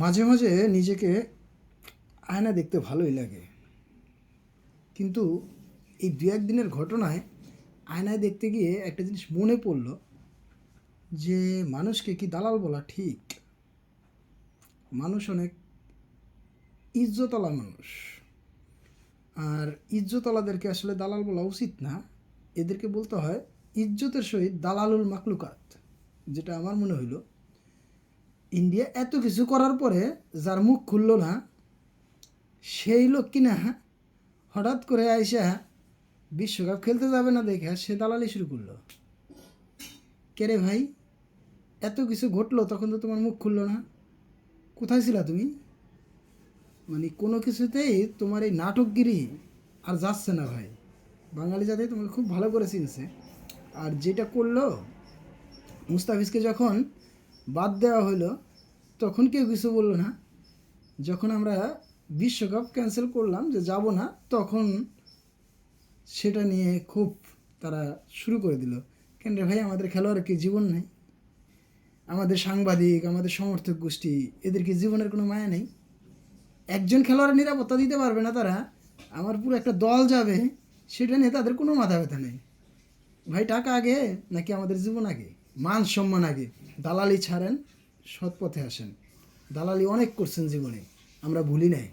মাঝে মাঝে নিজেকে আয়না দেখতে ভালোই লাগে, কিন্তু এই দু একদিনের ঘটনায় আয়নায় দেখতে গিয়ে একটা জিনিস মনে পড়ল যে মানুষকে কি দালাল বলা ঠিক? মানুষ অনেক ইজ্জতওয়ালা মানুষ, আর ইজ্জতওয়ালাদেরকে আসলে দালাল বলা উচিত না। এদেরকে বলতে হয় ইজ্জতের সহিত দালালুল মাকলুকাত। যেটা আমার মনে হইল, ইন্ডিয়া এত কিছু করার পরে যার মুখ খুললো না, সেই লোক কিনা হঠাৎ করে আইসা বিশ্বকাপ খেলতে যাবে না দেখে সে দালালি শুরু করলো। কে রে ভাই, এত কিছু ঘটলো তখন তো তোমার মুখ খুললো না, কোথায় ছিলা তুমি? মানে কোনো কিছুতেই তোমার এই নাটকগিরি আর যাচ্ছে না ভাই। বাঙালি জাতি তোমাকে খুব ভালো করে চিনছে। আর যেটা করলো, মুস্তাফিজকে যখন বাদ দেওয়া হলো তখন কেউ কিছু বললো না। যখন আমরা বিশ্বকাপ ক্যান্সেল করলাম যে যাব না, তখন সেটা নিয়ে খুব তারা শুরু করে দিল। কেন রে ভাই, আমাদের খেলোয়াড়ের কি জীবন নেই? আমাদের সাংবাদিক, আমাদের সমর্থক গোষ্ঠী, এদের কি জীবনের কোনো মায়া নেই? একজন খেলোয়াড়ের নিরাপত্তা দিতে পারবে না তারা, আমার পুরো একটা দল যাবে সেটা নিয়ে তাদের কোনো মাথা ব্যথা নেই। ভাই, টাকা আগে নাকি আমাদের জীবন আগে? মান সম্মান আগে। দালালি ছাড়েন, সৎ পথে আসেন। দালালি অনেক করছেন জীবনে, আমরা ভুলি নাই।